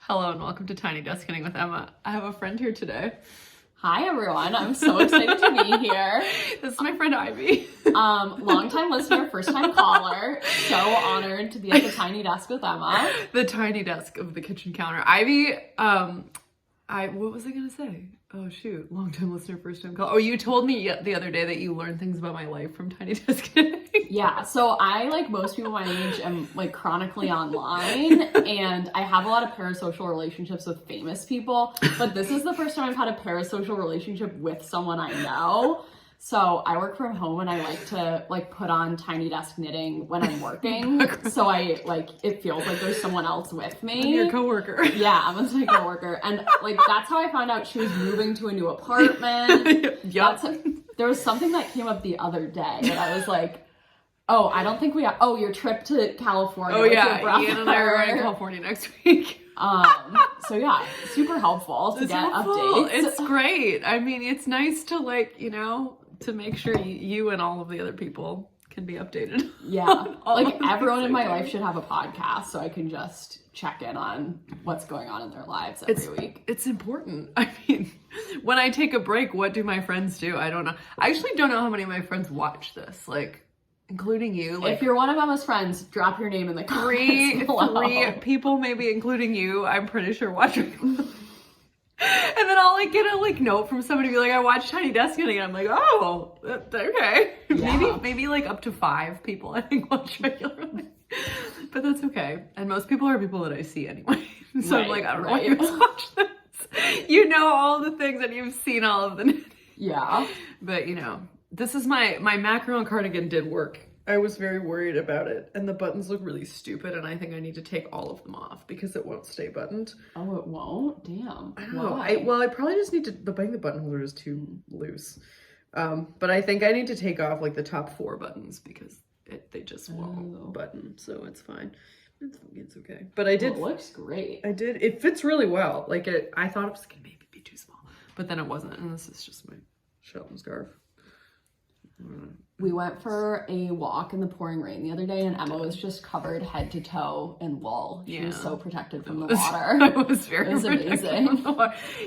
Hello and welcome to Tiny Desk Knitting with Emma. I have a friend here today. Hi everyone, I'm so excited to be here. This is my friend Ivy. Long-time listener, first-time caller. So honored to be at the Tiny Desk with Emma. The tiny desk of the kitchen counter. Ivy, what was I gonna say? Oh shoot, long-time listener, first-time caller. Oh, you told me the other day that you learned things about my life from Tiny Desk Knitting. Yeah, so I, like most people my age, am like chronically online, and I have a lot of parasocial relationships with famous people, but this is the first time I've had a parasocial relationship with someone I know. So I work from home and I like to put on Tiny Desk Knitting when I'm working. So I it feels like there's someone else with me. I'm your coworker. Yeah, I'm my coworker. And that's how I found out she was moving to a new apartment. Yep. There was something that came up the other day that I was like, oh, I don't think we have, your trip to California. Oh yeah, Ian and I are going to California next week. So yeah, super helpful to get updates. It's great. I mean, it's nice to to make sure you and all of the other people can be updated. Yeah, everyone in my life should have a podcast so I can just check in on what's going on in their lives every week. It's important. I mean, when I take a break, what do my friends do? I don't know. I actually don't know how many of my friends watch this, including you. If you're one of Emma's friends, drop your name in the comments below. Three people, maybe including you, I'm pretty sure watching. And then I'll get a note from somebody be like, I watched Tiny Desk Knitting, and I'm like, oh, okay. Yeah. Maybe up to 5 people I think watch regularly. But that's okay. And most people are people that I see anyway. So right, I'm like, I don't know why you watch this. You know all the things and you've seen all of the knitting. Yeah. But this is my macaron cardigan did work. I was very worried about it, and the buttons look really stupid, and I think I need to take all of them off because it won't stay buttoned. Oh, it won't? Damn. I don't know. I probably just need to, the button holder is too loose. But I think I need to take off the top 4 buttons because they just won't button, so it's fine. It's okay. But I did. It looks great. I did. It fits really well. I thought it was gonna maybe be too small, but then it wasn't, and this is just my Shelton scarf. We went for a walk in the pouring rain the other day, and Emma was just covered head to toe in wool. She was so protected from the water. I was very It was amazing.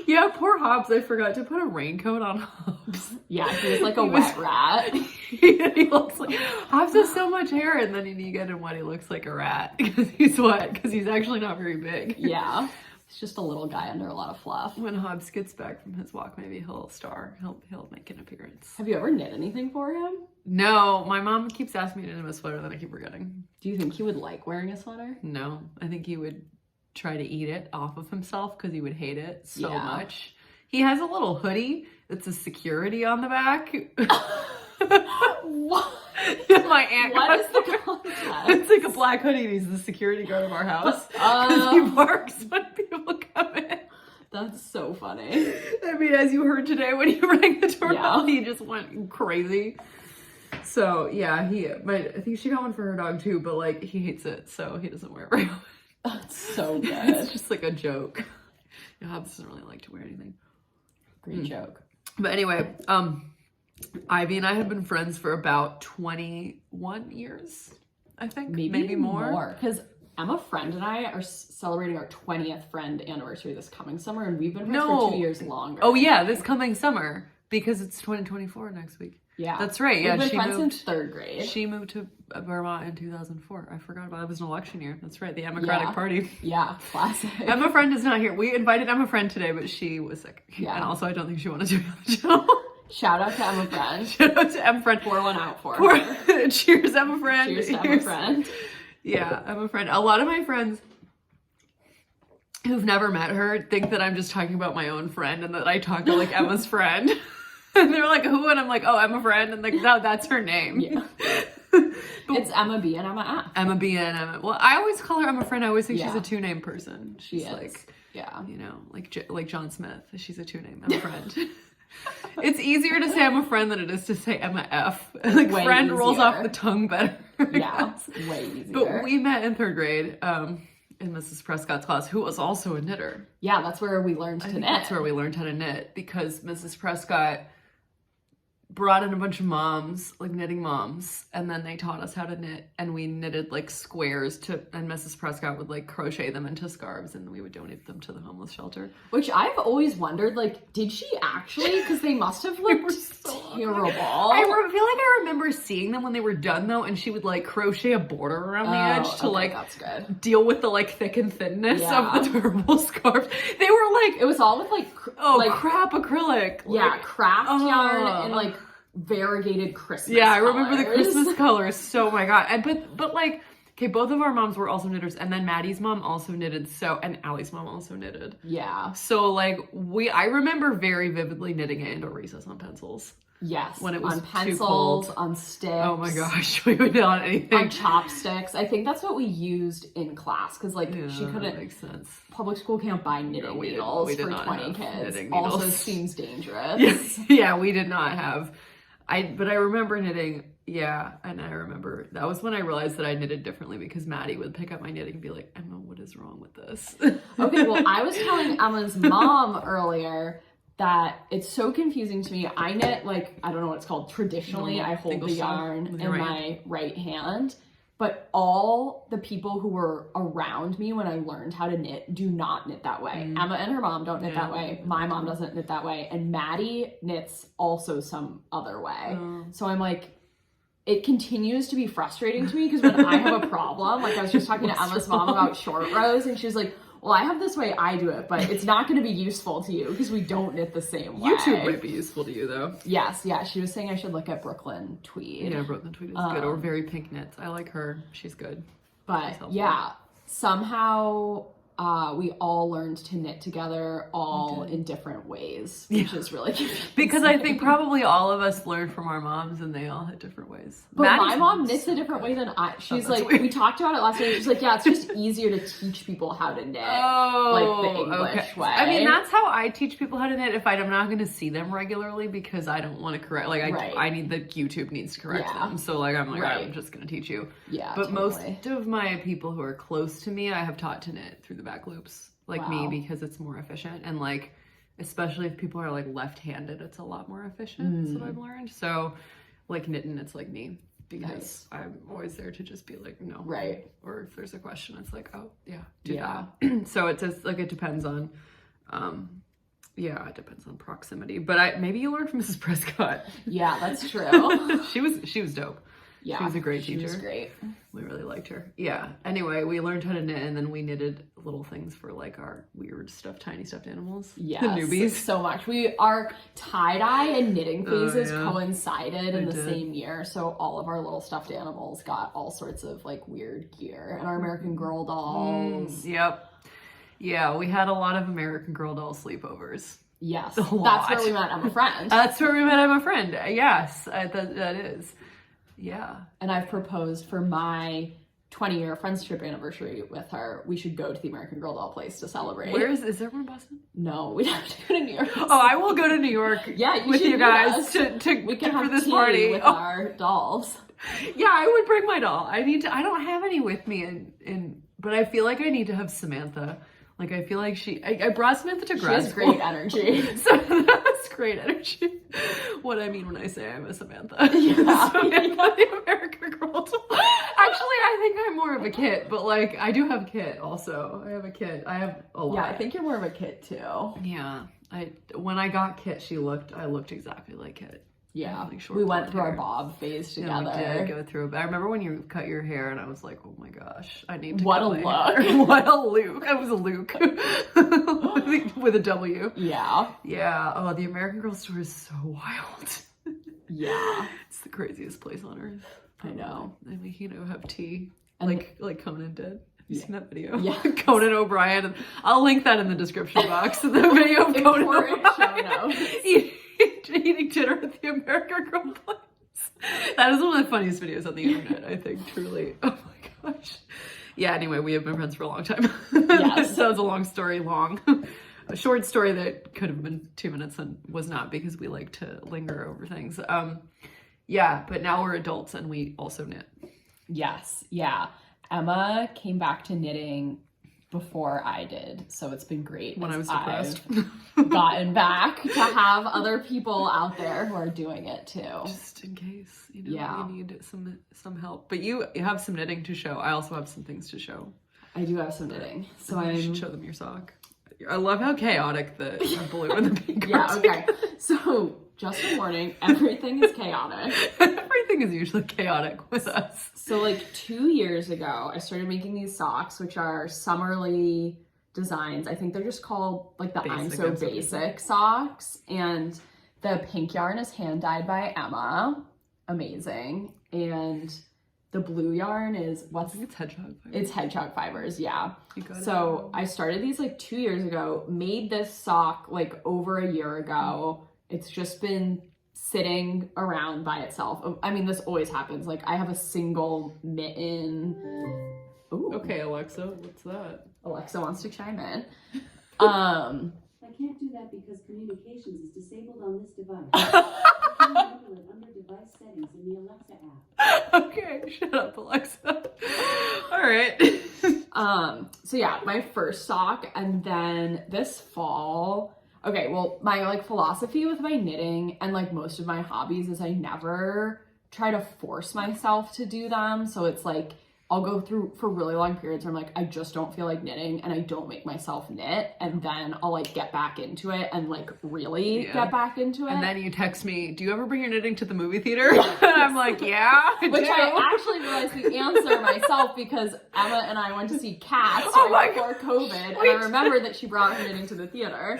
Yeah, poor Hobbs. I forgot to put a raincoat on Hobbs. Yeah, he was like a wet rat. He looks like Hobbs has so much hair, and then you get him wet, he looks like a rat because he's wet. Because he's actually not very big. Yeah. He's just a little guy under a lot of fluff. When Hobbs gets back from his walk, maybe he'll star. He'll make an appearance. Have you ever knit anything for him? No, my mom keeps asking me to knit him a sweater, then I keep forgetting. Do you think he would like wearing a sweater? No, I think he would try to eat it off of himself because he would hate it so much. He has a little hoodie that's a security on the back. What? My aunt. What is the concept? It's like a black hoodie, and he's the security guard of our house because he barks when people come in. That's so funny. I mean, as you heard today when you rang the doorbell, he just went crazy. So yeah, I think she got one for her dog too, but he hates it, so he doesn't wear it very often. That's so good. It's just a joke. Hobbs doesn't really like to wear anything. Great joke. But anyway, Ivy and I have been friends for about 21 years, I think. Maybe more. Because Emma friend and I are celebrating our 20th friend anniversary this coming summer, and we've been friends for 2 years longer. Oh yeah, this coming summer, because it's 2024 next week. Yeah. That's right. Yeah, we've been friends since 3rd grade. She moved to Vermont in 2004. I forgot about it. It was an election year. That's right. The Democratic Party. Yeah, classic. Emma Friend is not here. We invited Emma Friend today, but she was sick. Yeah. And also, I don't think she wanted to be on the channel. Shout out to Emma Friend. Shout out to Emma Friend. Pour one out for her. Cheers, Emma Friend. Cheers to Emma Friend. Yeah, Emma Friend. A lot of my friends who've never met her think that I'm just talking about my own friend and that I talk to Emma's friend. And they're like, who? And I'm like, oh, Emma Friend. And no, that's her name. Yeah. It's Emma B and Emma F. Emma B and Emma. Well, I always call her Emma Friend. I always think she's a 2-name person. She's she is. Like John Smith. She's a 2-name. Emma Friend. It's easier to say Emma Friend than it is to say Emma F. Way Friend easier. rolls off the tongue better. Yeah, way easier. But we met in 3rd grade in Mrs. Prescott's class, who was also a knitter. Yeah, that's where we learned to knit. That's where we learned how to knit because Mrs. Prescott brought in a bunch of moms, like knitting moms, and then they taught us how to knit, and we knitted like squares and Mrs. Prescott would like crochet them into scarves, and we would donate them to the homeless shelter. Which I've always wondered, like, did she actually? Because they must have looked terrible. I feel like I remember seeing them when they were done though, and she would like crochet a border around the edge to like that's good. Deal with the like thick and thinness of the terrible scarves. They were like, it was all with like crap acrylic. Yeah, like, craft yarn and like variegated Christmas I colors. remember the Christmas colors. So my god. And but like, okay, both of our moms were also knitters, and then Maddie's mom also knitted, and Allie's mom also knitted. Yeah. So like I remember very vividly knitting it into recess on pencils. Yes. When it was on pencils, too cold. on sticks. Oh my gosh, we would not anything. On chopsticks. I think that's what we used in class, because like she couldn't. That makes sense. Public school can't buy knitting needles for 20 kids. Also seems dangerous. Yeah, we did not have. But I remember knitting. Yeah, and I remember that was when I realized that I knitted differently, because Maddie would pick up my knitting and be like, Emma, what is wrong with this? Okay, well, I was telling Emma's mom earlier that it's so confusing to me. I knit, like, I don't know what it's called. Traditionally, I hold the yarn in my right hand. But all the people who were around me when I learned how to knit do not knit that way. Emma and her mom don't knit that way. My mom doesn't knit that way. And Maddie knits also some other way. So I'm like, it continues to be frustrating to me, because when I have a problem, like I was just talking to Emma's mom about short rows, and she was like, well, I have this way I do it, but it's not going to be useful to you because we don't knit the same way. YouTube might be useful to you, though. Yes, yeah. She was saying I should look at Brooklyn Tweed. Yeah, Brooklyn Tweed is good. Or Very Pink Knits. I like her. She's good. But yeah, somehow we all learned to knit together, all in different ways, which is really confusing. Because I think probably all of us learned from our moms, and they all had different ways. But my mom knits a different way than I. She's like, we talked about it last night. She's like, yeah, it's just easier to teach people how to knit, like the English way. I mean, that's how I teach people how to knit. If I'm not going to see them regularly, because I don't want to correct. Like, I need YouTube needs to correct them. So like, I'm like, I'm just going to teach you. Yeah. But most of my people who are close to me, I have taught to knit through the back loops, like me, because it's more efficient, and like, especially if people are like left-handed, it's a lot more efficient. That's what I've learned. So like knitting, it's like me, because I'm always there to just be like, no, or if there's a question, it's like, oh yeah, do that. So it just like, it depends on it depends on proximity. But maybe you learned from Mrs. Prescott. Yeah, that's true. she was dope. Yeah, she was a great teacher. She was great. We really liked her. Yeah. Anyway, we learned how to knit, and then we knitted little things for like our weird stuff, tiny stuffed animals. Yes, the newbies. So much. Our tie-dye and knitting phases coincided in the same year, so all of our little stuffed animals got all sorts of like weird gear, and our American Girl dolls. Yep. Yeah, we had a lot of American Girl doll sleepovers. Yes, that's where we met Emma Friend. That's where we met Emma Friend. Yes, that is. Yeah. And I've proposed for my 20-year friendship anniversary with her, we should go to the American Girl doll place to celebrate. Is there one in Boston? No, we'd have to go to New York. Oh, I will go to New York with you guys we can have for this tea party with our dolls. Yeah, I would bring my doll. I don't have any with me, but I feel like I need to have Samantha. Like, I feel like I brought Samantha to grad school. She has great energy. So that's great energy. What I mean when I say I'm a Samantha. Yeah. Samantha, the American Girl doll. Actually, I think I'm more of a Kit, but like, I do have Kit also. I have a Kit. I have a lot. Yeah, I think you're more of a Kit too. Yeah. When I got Kit, I looked exactly like Kit. Yeah, we went through our bob phase together. Yeah, we did go through. But I remember when you cut your hair, and I was like, "Oh my gosh, I need to." What a look! What a Luke! I was a Luke with a W. Yeah. Yeah. Oh, the American Girl store is so wild. Yeah, it's the craziest place on earth. I know. I mean, have tea like Conan did. You seen that video? Yeah. Conan O'Brien. I'll link that in the description box. The video of Conan O'Brien eating dinner at the American Girl place. That is one of the funniest videos on the internet, I think, truly. Oh my gosh. Yeah, anyway, we have been friends for a long time. Yes. So it's a long story, a short story that could have been 2 minutes and was not, because we like to linger over things. Yeah, but now we're adults and we also knit. Yes, yeah. Emma came back to knitting before I did. So it's been great. When I was depressed. I've gotten back to have other people out there who are doing it too. Just in case, you need some help. But you have some knitting to show. I also have some things to show. I do have some knitting. So I should show them your sock. I love how chaotic the blue and the pink are. Okay. So just a warning, everything is chaotic. Everything is usually chaotic with us. So like 2 years ago, I started making these socks, which are summerly designs. I think they're just called like the I'm So Basic socks. And the pink yarn is hand dyed by Emma. Amazing. And the blue yarn is it's hedgehog fibers. It's hedgehog fibers, yeah. So I started these like 2 years ago, made this sock like over a year ago. It's just been sitting around by itself. I mean, this always happens. Like I have a single mitten. Ooh. Okay, Alexa, what's that? Alexa wants to chime in. I can't do that because communications is disabled on this device. I can enable it under device settings in the Alexa app. Okay, shut up, Alexa. All right. So yeah, my first sock, and then this fall. Okay, well, my like philosophy with my knitting and like most of my hobbies is I never try to force myself to do them. So it's like I'll go through for really long periods where I'm like, I just don't feel like knitting and I don't make myself knit. And then I'll like get back into it and like really get back into it. And then you text me, do you ever bring your knitting to the movie theater? And I'm like, yeah, Which I actually realized the answer myself because Emma and I went to see Cats before COVID. And I remember that she brought her knitting to the theater.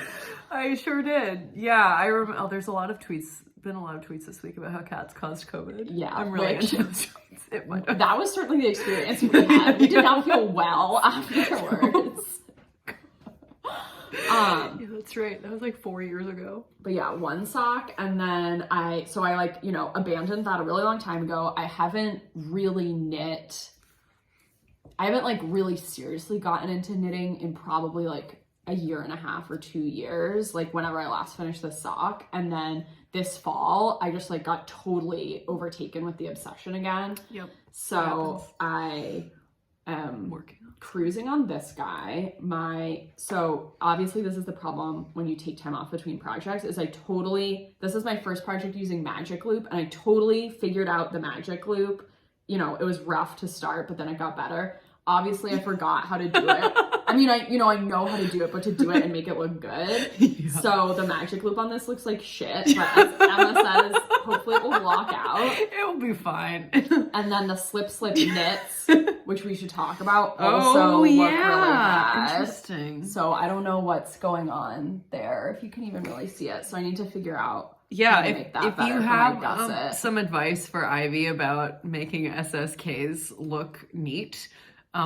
I sure did. Yeah, I remember. Oh, there's a lot of tweets. Been a lot of tweets this week about how cats caused COVID. Yeah, I'm really into those tweets. That was certainly the experience we had. We did not feel well afterwards. Yeah, that's right. That was like 4 years ago. But yeah, one sock, and then I like, abandoned that a really long time ago. I haven't really knit. I haven't like really seriously gotten into knitting in probably like a year and a half or 2 years, like whenever I last finished this sock. And then this fall, I just like got totally overtaken with the obsession again. Yep. So I am cruising on this guy. So obviously this is the problem when you take time off between projects is this is my first project using Magic Loop, and I totally figured out the Magic Loop. It was rough to start, but then it got better. Obviously, I forgot how to do it. I mean, I know how to do it, but to do it and make it look good. Yeah. So the Magic Loop on this looks like shit, but as Emma says, hopefully it will block out. It will be fine. And then the slip knits, which we should talk about, also look really bad. Interesting. So I don't know what's going on there, if you can even really see it. So I need to figure out. Yeah, if you have some advice for Ivy about making SSKs look neat,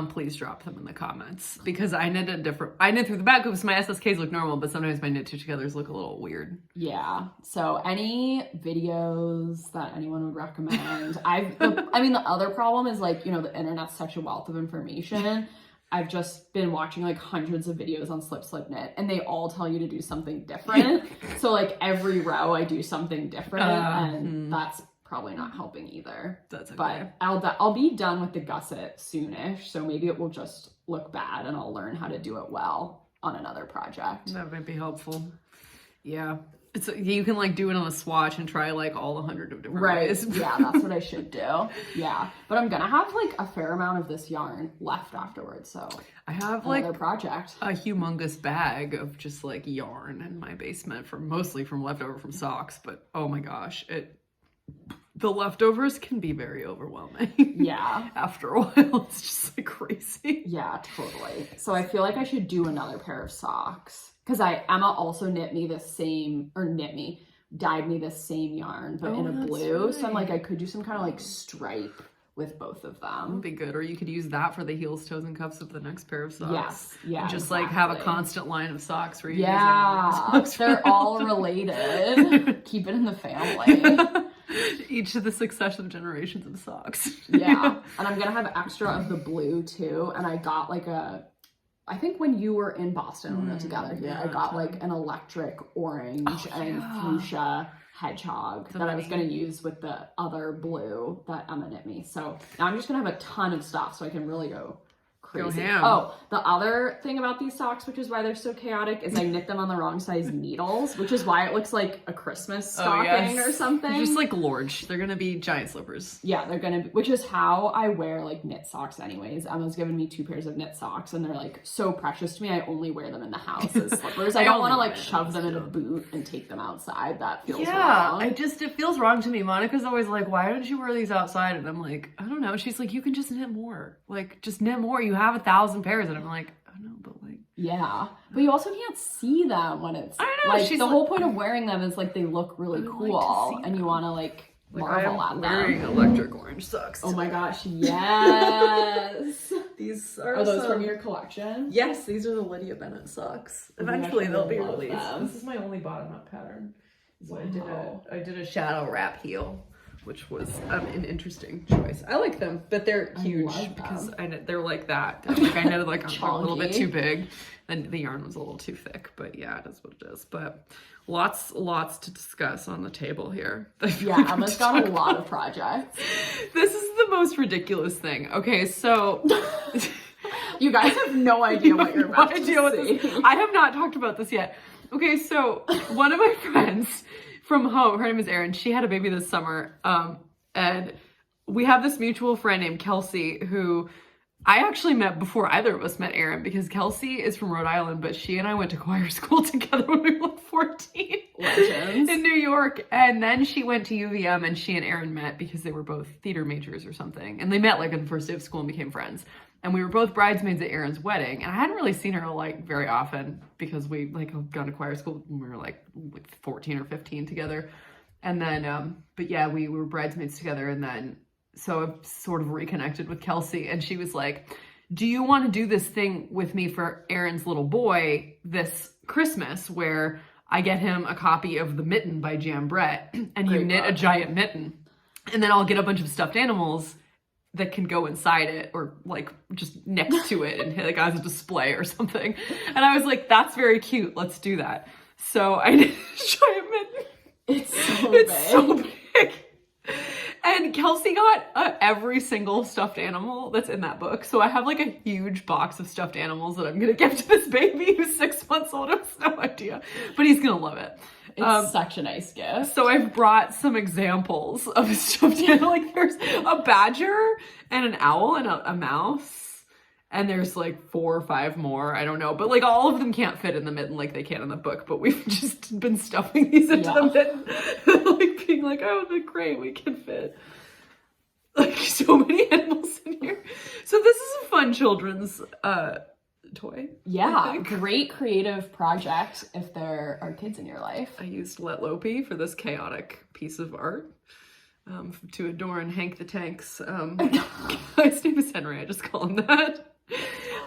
please drop them in the comments, because I knit through the back hoops. My SSKs look normal, but sometimes my knit two togethers look a little weird. Yeah. So any videos that anyone would recommend? The other problem is like, the internet's such a wealth of information. I've just been watching like hundreds of videos on slip knit, and they all tell you to do something different. So like every row I do something different, and that's probably not helping either. That's okay. But I'll be done with the gusset soonish, so maybe it will just look bad and I'll learn how to do it well on another project. That might be helpful. Yeah. You can like do it on a swatch and try like all 100 of different ways. Yeah, that's what I should do. Yeah. But I'm gonna have like a fair amount of this yarn left afterwards, so I have another project. A humongous bag of just like yarn in my basement mostly from leftover from socks, but oh my gosh, the leftovers can be very overwhelming. Yeah. After a while, it's just like crazy. Yeah, totally. So I feel like I should do another pair of socks. Because Emma also dyed me the same yarn, but in a blue. Right. So I'm like, I could do some kind of like stripe with both of them. Would be good. Or you could use that for the heels, toes, and cuffs of the next pair of socks. Yes. Yeah. And just like have a constant line of socks where you're using they're all related. Keep it in the family. Each of the successive generations of socks. Yeah. And I'm gonna have extra of the blue too. And I got like I think when you were in Boston when we were together here, I got like an electric orange and fuchsia hedgehog that I was going to use with the other blue that Emma knit me. So now I'm just going to have a ton of stuff so I can really go crazy. ham. Oh, the other thing about these socks, which is why they're so chaotic, is I knit them on the wrong size needles, which is why it looks like a Christmas stocking or something. Just like large. They're gonna be giant slippers. Yeah, they're gonna be, which is how I wear like knit socks anyways. Emma's given me 2 pairs of knit socks and they're like so precious to me. I only wear them in the house as slippers. I don't want to like shove them in a boot and take them outside. That feels wrong. It feels wrong to me. Monica's always like, why don't you wear these outside? And I'm like, I don't know. She's like, you can just knit more. Like, just knit more. You have 1,000 pairs. And I'm like, I know, but like. Yeah. But you also can't see them when it's. I know. Like, the whole point of wearing them is like they look really cool. Like and you want to like marvel at them. Wearing electric orange socks. Oh my gosh, yes. These are those from your collection? Yes, these are the Lydia Bennett socks. Eventually they'll be released. Them. This is my only bottom-up pattern. So I did a shadow wrap heel, which was an interesting choice. I like them, but they're huge because they're like that. Like I knitted like a little bit too big, and the yarn was a little too thick. But yeah, it is what it is. But lots to discuss on the table here. Yeah, Emma's got a lot of projects. This is the most ridiculous thing. Okay, so you guys have no idea what you're about to see. I have not talked about this yet. Okay, so one of my friends from home, her name is Erin, she had a baby this summer, and we have this mutual friend named Kelsey who I actually met before either of us met Erin, because Kelsey is from Rhode Island, but she and I went to choir school together when we were like 14. Legends. In New York. And then she went to UVM and she and Erin met because they were both theater majors or something. And they met like on the first day of school and became friends. And we were both bridesmaids at Erin's wedding. And I hadn't really seen her like very often because we like had gone to choir school when we were like 14 or 15 together. And then, but yeah, we were bridesmaids together. And then, so I sort of reconnected with Kelsey and she was like, do you want to do this thing with me for Erin's little boy this Christmas where I get him a copy of The Mitten by Jan Brett and you knit a giant mitten and then I'll get a bunch of stuffed animals that can go inside it or like just next to it and like as a display or something. And I was like, that's very cute. Let's do that. So I did a giant mitten. It's so big. And Kelsey got every single stuffed animal that's in that book. So I have like a huge box of stuffed animals that I'm going to give to this baby who's 6 months old. I have no idea, but he's going to love it. It's such a nice gift. So I've brought some examples of stuffed animal. Like there's a badger and an owl and a mouse. And there's like 4 or 5 more. I don't know. But like all of them can't fit in the mitten like they can in the book. But we've just been stuffing these into the mitten. Like being like, oh, they're great. We can fit like so many animals in here. So this is a fun children's toy. Yeah, great creative project if there are kids in your life. I used Let Lopi for this chaotic piece of art. To adorn Hank the Tank's his name is Henry, I just call him that.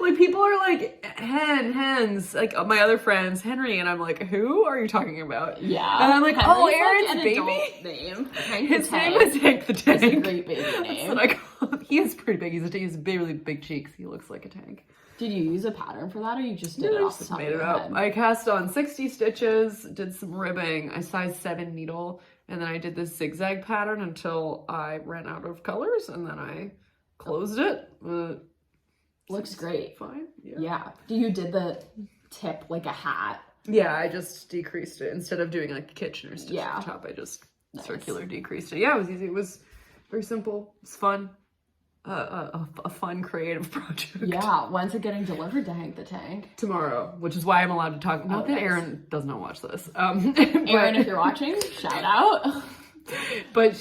Like people are like hens, like my other friends, Henry, and I'm like, who are you talking about? Yeah. And I'm like, Henry's oh, Aaron's like baby name. His name is Hank the Tank. It's a great baby name. That's what I call him. He is pretty big. He has really big cheeks. He looks like a tank. Did you use a pattern for that, or you just did it off the top of your head? I cast on 60 stitches, did some ribbing, I size 7 needle, and then I did this zigzag pattern until I ran out of colors, and then I closed it. Looks great. Fine. Yeah. You did the tip like a hat. Yeah, I just decreased it. Instead of doing like a Kitchener stitch at the top, I just circular decreased it. Yeah, it was easy. It was very simple. It's fun. A fun creative project. Yeah, when's it getting delivered to Hank the Tank? Tomorrow, which is why I'm allowed to talk. Not that Erin does not watch this. Erin, if you're watching, shout out. But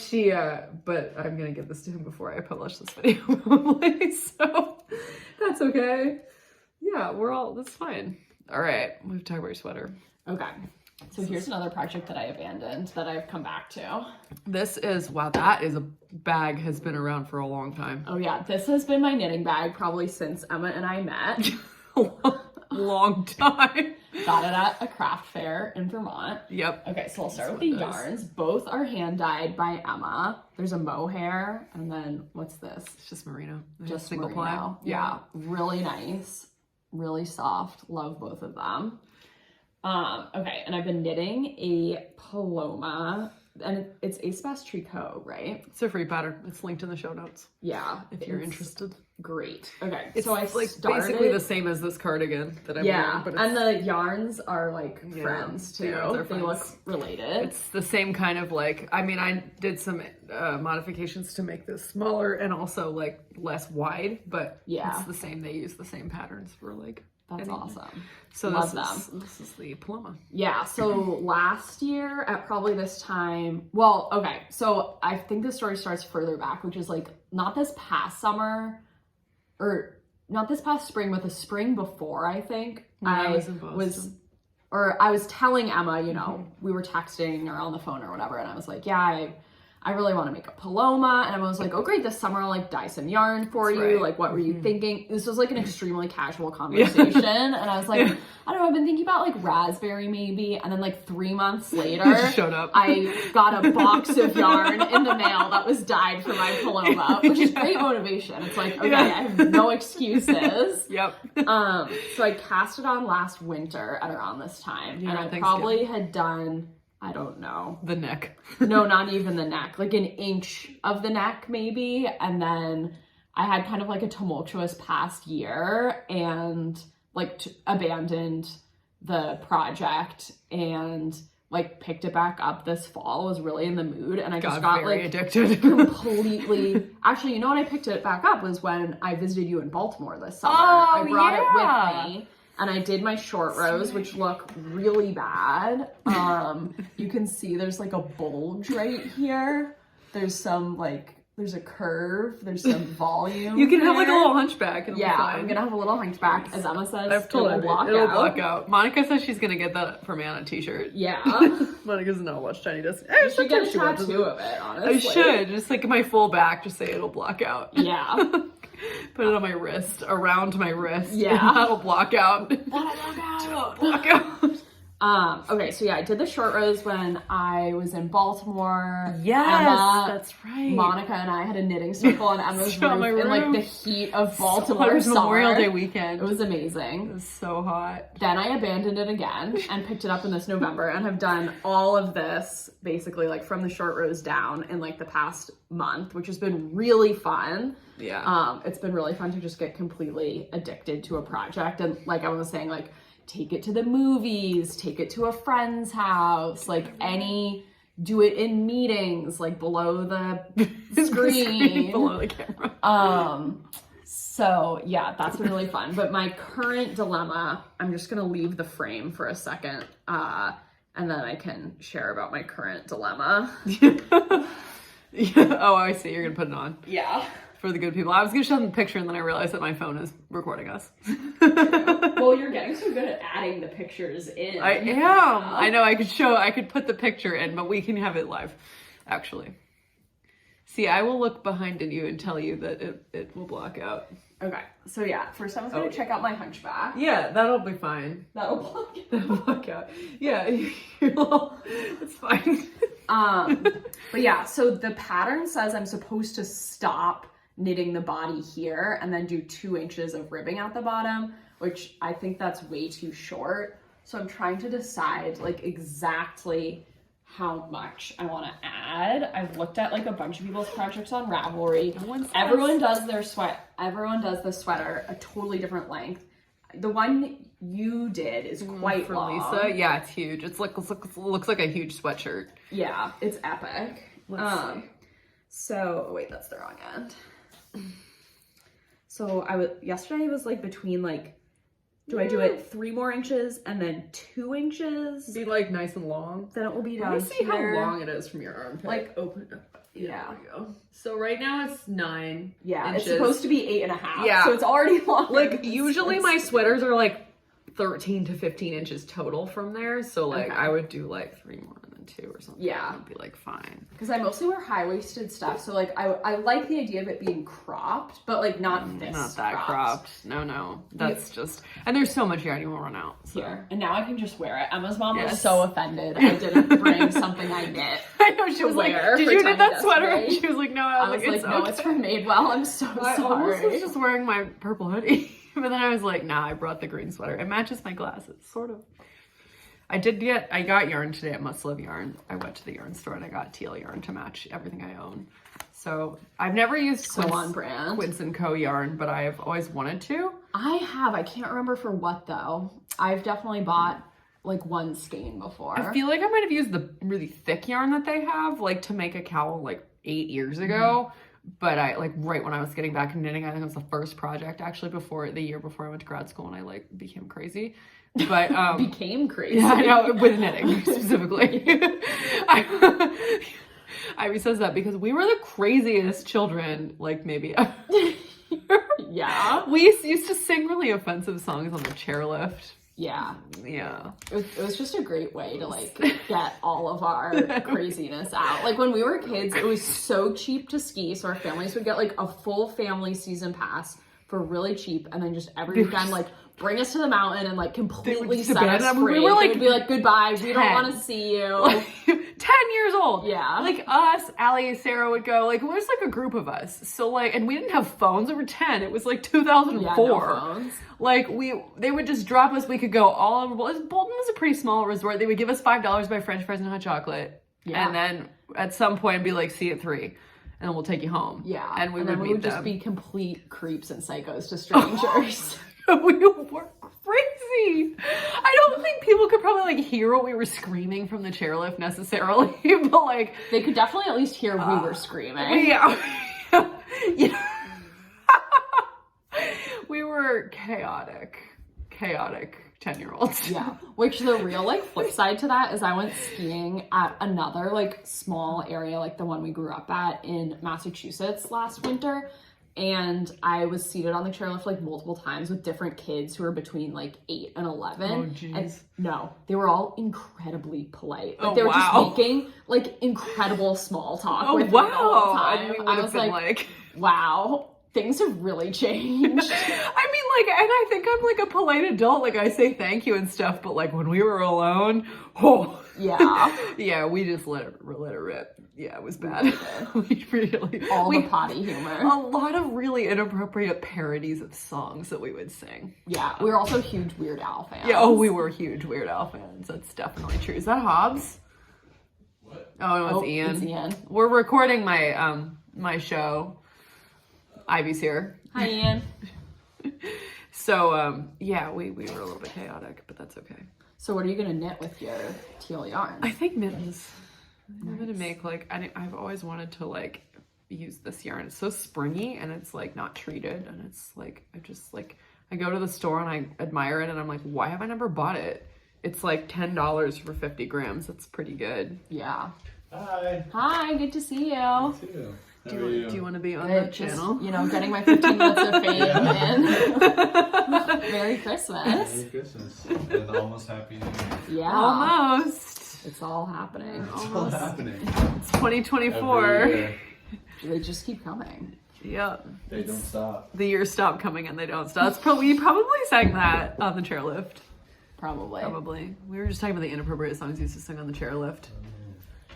but I'm gonna give this to him before I publish this video probably, so that's okay. Yeah, that's fine. All right, we have to talk about your sweater. Okay. So here's another project that I abandoned that I've come back to. This is, wow, that is a bag has been around for a long time. Oh yeah, this has been my knitting bag probably since Emma and I met. Long time. Got it at a craft fair in Vermont. Yep. Okay, so I'll start with the yarns. Both are hand dyed by Emma. There's a mohair, and then what's this? It's just merino. Just single merino. ply. Yeah, really nice, really soft. Love both of them. Okay, and I've been knitting a Paloma it's Ace Tricot, right? It's a free pattern. It's linked in the show notes. Yeah. If you're interested. Great. Okay. It's so I like started basically the same as this cardigan that I'm wearing. But and the yarns are like friends too. They look related. It's the same kind of like, I mean, I did some modifications to make this smaller and also like less wide, but it's the same. They use the same patterns for like. That's awesome. So Love this is the Paloma. Yeah, so last year at probably this time, well, okay, so I think the story starts further back, which is like not this past summer, or not this past spring, but the spring before, I think. I was in Boston. I was telling Emma, you know, we were texting or on the phone or whatever, and I was like, yeah, I really want to make a Paloma. And Emma was like, oh great, this summer I'll like dye some yarn for you. Right. Like, what were you thinking? This was like an extremely casual conversation. And I was like, I don't know, I've been thinking about like raspberry maybe. And then like 3 months later, showed up. I got a box of yarn in the mail that was dyed for my Paloma, which is great motivation. It's like, okay, I have no excuses. Yep. So I cast it on last winter at around this time. Yeah, and I probably had done, I don't know. The neck. No, not even the neck. Like an inch of the neck maybe. And then I had kind of like a tumultuous past year and like abandoned the project and like picked it back up this fall. I was really in the mood and I just got very like addicted. completely. Actually, you know when I picked it back up was when I visited you in Baltimore this summer. Oh, I brought it with me. And I did my short rows, which look really bad. You can see there's like a bulge right here. There's some like, there's a curve. There's some volume. You can have like a little hunchback. Yeah, I'm gonna have a little hunchback, as Emma says. I've told her it'll block out. Monica says she's gonna get that for me on a t-shirt. Yeah. Monica doesn't know watch Tiny Desk. You should get a tattoo of it, honestly. I should. Just like my full back, just say it'll block out. Yeah. Put it on my wrist, around my wrist. Yeah. That'll block out. Block out. Okay, so yeah, I did the short rows when I was in Baltimore. Yes, Emma, that's right. Monica and I had a knitting circle on Emma's roof in like the heat of Baltimore It was summer. Memorial Day weekend. It was amazing. It was so hot. Then I abandoned it again and picked it up in this November and have done all of this basically like from the short rows down in like the past month, which has been really fun. Yeah. It's been really fun to just get completely addicted to a project. And like I was saying, like take it to the movies, take it to a friend's house, like do it in meetings, like below the screen. Below the camera. So yeah, that's been really fun. But my current dilemma, I'm just gonna leave the frame for a second, and then I can share about my current dilemma. Yeah. Oh, I see. You're gonna put it on. Yeah. For the good people. I was gonna show them the picture and then I realized that my phone is recording us. Well, you're getting so good at adding the pictures in. I am. I know I could put the picture in, but we can have it live, actually. See, I will look behind you and tell you that it will block out. Okay, so yeah, first I was gonna check out my hunchback. Yeah, that'll be fine. That'll block out. That'll block out. Yeah, it's fine. But yeah, so the pattern says I'm supposed to stop knitting the body here and then do 2 inches of ribbing at the bottom, which I think that's way too short. So I'm trying to decide like exactly how much I want to add. I've looked at like a bunch of people's projects on Ravelry. Everyone does the sweater a totally different length. The one you did is quite for long. Lisa. Yeah, it's huge. It's like looks like a huge sweatshirt. Yeah, it's epic. Let's see. So wait, that's the wrong end. So yesterday was like between like, do I do it 3 more inches and then 2 inches? Be like nice and long. Then it will be down Let me see here. how long it is from your armpit. Like open it up. Yeah. There we go. So right now it's 9. Yeah, inches. it's supposed to be 8.5. Yeah. So it's already long. Like usually my sweaters are like 13 to 15 inches total from there. So like Okay. I would do like 3 more and then 2 or something. Yeah. It'd be like fine. Because I mostly wear high-waisted stuff. So like I like the idea of it being cropped, but like not this Not that cropped. No. That's just, and there's so much yarn you won't run out. So. Here. And now I can just wear it. Emma's mom was Yes. so offended I didn't bring something I knit. I know, she was like, wear did for you knit that Tiny sweater? Desk And she was like, no. I was like, no, it's from Madewell. I'm so I almost sorry. was just wearing my purple hoodie. But then I was like, nah, I brought the green sweater. It matches my glasses, sort of. I got yarn today at Must Love Yarn. I went to the yarn store and I got teal yarn to match everything I own. So I've never used on brand. Quince & Co. yarn, but I've always wanted to. I can't remember for what though. I've definitely bought like one skein before. I feel like I might have used the really thick yarn that they have, like to make a cowl like 8 years ago. But I like right when I was getting back into knitting, I think it was the first project actually the year before I went to grad school, and I like became crazy. But became crazy. Yeah, I know, with knitting specifically. Ivy says that because we were the craziest children, like maybe. Yeah. We used to sing really offensive songs on the chairlift. Yeah. Yeah. It was just a great way to like get all of our craziness out. Like when we were kids, it was so cheap to ski, so our families would get like a full family season pass for really cheap, and then just every weekend like bring us to the mountain and like completely set us free. We were like, they would be like, goodbye, we don't want to see you. 10 years old. Yeah. Like us, Allie, Sarah would go, like, it was like a group of us. So like, and we didn't have phones. We were 10. It was like 2004. Yeah, no phones. Like they would just drop us. We could go all over. Bolton was a pretty small resort. They would give us $5 by French fries and hot chocolate. Yeah. And then at some point be like, see you at 3. And we'll take you home. Yeah. And we would just be complete creeps and psychos to strangers. We were crazy. I don't think people could probably like hear what we were screaming from the chairlift necessarily, but like they could definitely at least hear we were screaming. Yeah. Yeah. We were chaotic 10-year-olds. Yeah. Which the real like flip side to that is I went skiing at another like small area like the one we grew up at in Massachusetts last winter. And I was seated on the chairlift like multiple times with different kids who were between like 8 and 11. Oh, jeez. And no, they were all incredibly polite. Like they were just making like incredible small talk with me the whole time. I was like, wow, things have really changed. I mean, like, and I think I'm like a polite adult. Like I say thank you and stuff, but like when we were alone, yeah, yeah, we just let it rip. Yeah, it was bad. We really the potty humor. A lot of really inappropriate parodies of songs that we would sing. Yeah, we were also huge Weird Al fans. Yeah, we were huge Weird Al fans. That's definitely true. Is that Hobbs? What? Oh, no, it's Ian. It's Ian. We're recording my my show. Ivy's here. Hi, Ian. So, yeah, we were a little bit chaotic, but that's okay. So what are you going to knit with your teal yarn? I think mittens. I'm going to make, like, I've always wanted to, like, use this yarn. It's so springy, and it's, like, not treated, and it's, like, I go to the store, and I admire it, and I'm like, why have I never bought it? It's, like, $10 for 50 grams. That's pretty good. Yeah. Hi. Hi, good to see you. You too. Do you want to be on the channel? You know, getting my 15 minutes of fame and Merry Christmas. Merry Christmas. And almost Happy New Year. Yeah. Almost. It's all happening. It's all happening. It's 2024. They just keep coming. Yep. They don't stop. The years stop coming and they don't stop. You probably sang that on the chairlift. Probably. We were just talking about the inappropriate songs you used to sing on the chairlift.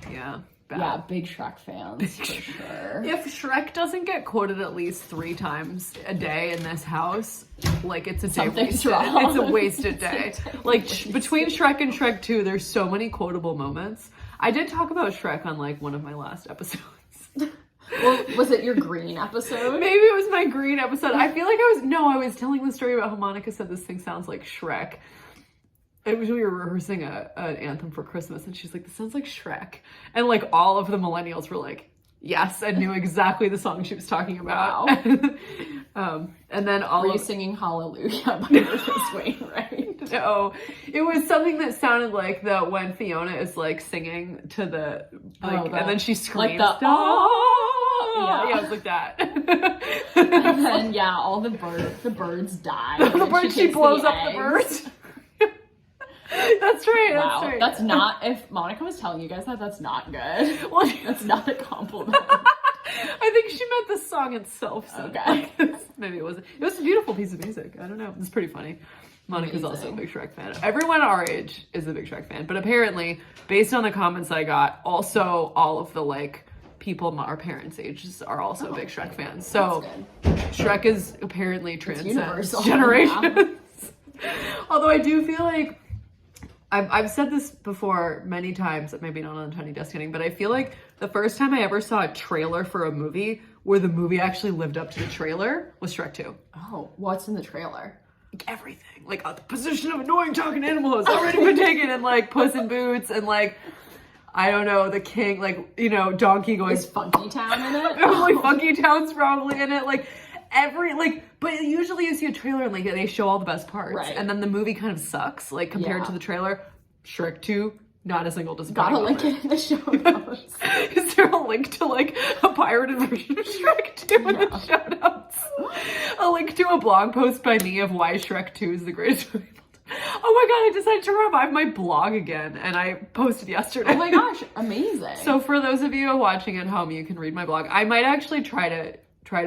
Yeah. Bad. Yeah, big Shrek fans for sure. If Shrek doesn't get quoted at least 3 times a day in this house, like it's a day wasted. Wrong. It's a wasted day. Like between Shrek and Shrek 2, there's so many quotable moments. I did talk about Shrek on like one of my last episodes. Well, was it your green episode? Maybe it was my green episode. I feel like I was telling the story about how Monica said this thing sounds like Shrek. It was, we were rehearsing an anthem for Christmas, and she's like, this sounds like Shrek. And like all of the millennials were like, yes, and knew exactly the song she was talking about. Wow. And then were you singing Hallelujah by Rufus Wainwright? No, it was something that sounded like the when Fiona is like singing to the like, and then she screams. Like the yeah, it was like that. And then all the birds die. The birds, she blows up the birds. That's right. Wow, that's right. That's not. If Monica was telling you guys that, that's not good. Well, that's not a compliment. I think she meant the song itself. So okay. Maybe it wasn't. It was a beautiful piece of music. I don't know. It's pretty funny. Monica's also a big Shrek fan. Everyone our age is a big Shrek fan, but apparently, based on the comments I got, also all of the like people our parents' ages are also big Shrek fans. So Shrek is apparently transcends generations. Although I do feel like I've said this before many times, maybe not on Tiny Desk Knitting, but I feel like the first time I ever saw a trailer for a movie where the movie actually lived up to the trailer was Shrek 2. Oh, what's in the trailer? Like everything. Like the position of annoying talking animal has already been taken, and like Puss in Boots, and like, I don't know, the king, like, you know, Donkey going... Is Funky Town in it? Like Funky Town's probably in it. Like but usually you see a trailer and like they show all the best parts. Right. And then the movie kind of sucks, like compared to the trailer. Shrek 2, not a single disappointing Gotta link it in the show notes. Is there a link to like a pirated version of Shrek 2 in the show notes? A link to a blog post by me of why Shrek 2 is the greatest movie. Oh my god, I decided to revive my blog again, and I posted yesterday. Oh my gosh, amazing. So for those of you watching at home, you can read my blog. I might actually try to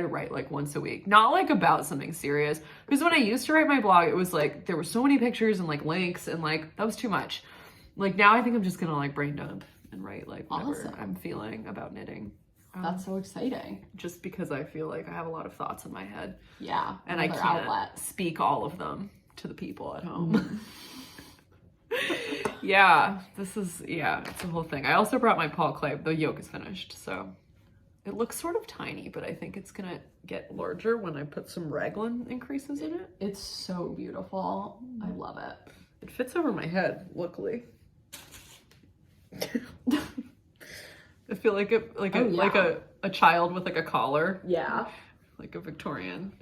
write like once a week, not like about something serious, because when I used to write my blog, it was like there were so many pictures and like links, and like that was too much. Like now I think I'm just gonna like brain dump and write like whatever I'm feeling about knitting. That's so exciting. Just because I feel like I have a lot of thoughts in my head. Yeah. And I can't speak all of them to the people at home. Yeah, it's a whole thing. I also brought my Paul Clay. The yoke is finished, so it looks sort of tiny, but I think it's gonna get larger when I put some raglan increases in it. It's so beautiful. I love it. It fits over my head, luckily. I feel like a child with like a collar. Yeah. Like a Victorian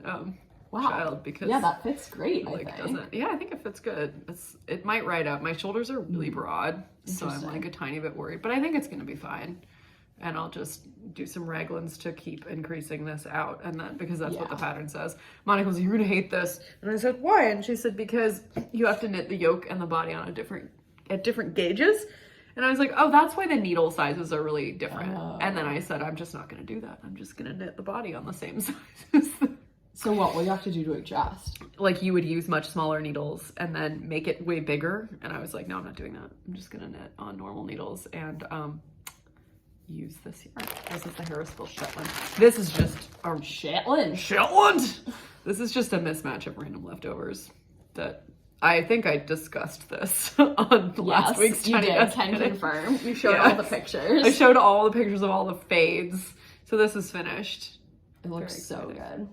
wow. child, because that fits great. Like I think. I think it fits good. It might ride up. My shoulders are really broad, so I'm like a tiny bit worried, but I think it's gonna be fine. And I'll just do some raglans to keep increasing this out, and then because that's what the pattern says. Monica was like, "You're gonna hate this," and I said, "Why?" And she said, "Because you have to knit the yoke and the body on at different gauges." And I was like, "Oh, that's why the needle sizes are really different." And then I said, "I'm just not gonna do that. I'm just gonna knit the body on the same sizes." So what will you have to do to adjust? Like you would use much smaller needles and then make it way bigger. And I was like, "No, I'm not doing that. I'm just gonna knit on normal needles and use this yarn." This is the Harrisville Shetland. This is just a Shetland. This is just a mismatch of random leftovers that I think I discussed this on last week's Tiny Desk. Can confirm. You showed all the pictures. I showed all the pictures of all the fades. So this is finished. It looks so good.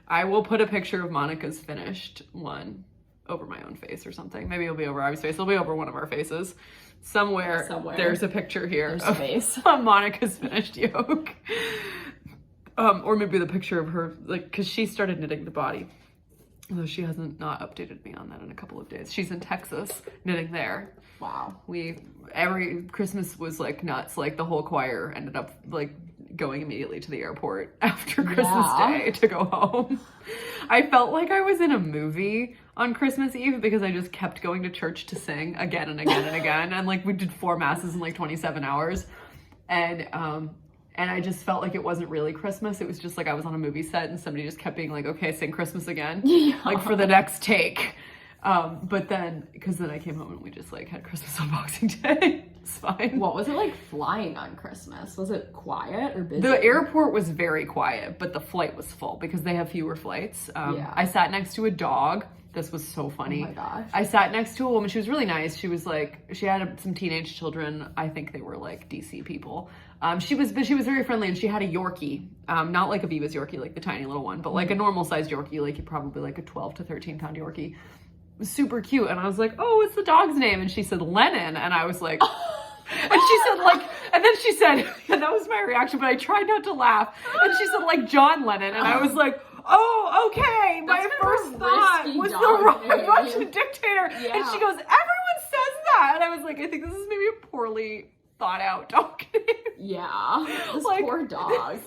I will put a picture of Monica's finished one over my own face or something. Maybe it'll be over Abby's face. It'll be over one of our faces. Somewhere. There's a picture here of face. Monica's finished yoke. Or maybe the picture of her, like, because she started knitting the body. Although she hasn't not updated me on that in a couple of days. She's in Texas knitting there. Wow. Every Christmas was like nuts. Like the whole choir ended up like going immediately to the airport after Christmas Day to go home. I felt like I was in a movie on Christmas Eve because I just kept going to church to sing again and again and again. And like we did 4 masses in like 27 hours. And I just felt like it wasn't really Christmas. It was just like I was on a movie set and somebody just kept being like, "Okay, sing Christmas again." Like for the next take. But then, because then I came home and we just like had Christmas on Boxing Day. It's fine. What was it like flying on Christmas? Was it quiet or busy? The airport was very quiet, but the flight was full because they have fewer flights. I sat next to a dog. This was so funny. Oh my gosh. I sat next to a woman. She was really nice. She was like, she had some teenage children. I think they were like DC people. She was very friendly, and she had a Yorkie. Not like a Viva's Yorkie, like the tiny little one, but like a normal sized Yorkie, like probably like a 12 to 13 pound Yorkie. It was super cute. And I was like, "Oh, what's the dog's name?" And she said Lennon. And I was like, and she said like, and then she said, and that was my reaction, but I tried not to laugh. And she said like John Lennon. And I was like, "Oh, okay." My first thought was the Russian dictator. Yeah. And she goes, "Everyone says that." And I was like, I think this is maybe a poorly thought out dog name. Yeah. This like, poor dog.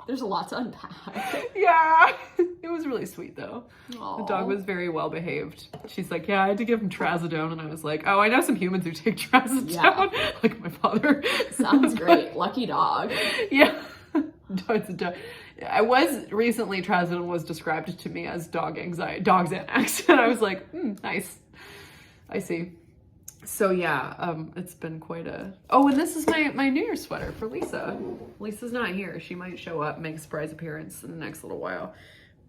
There's a lot to unpack. Yeah. It was really sweet though. Aww. The dog was very well behaved. She's like, "Yeah, I had to give him trazodone." And I was like, "Oh, I know some humans who take trazodone." Like my father. Sounds great. Lucky dog. Yeah. It's a dog. I was recently, trazodone was described to me as dog's Xanax. And I was like, nice. I see. So yeah, it's been quite a... Oh, and this is my New Year's sweater for Lisa. Lisa's not here. She might show up, make a surprise appearance in the next little while.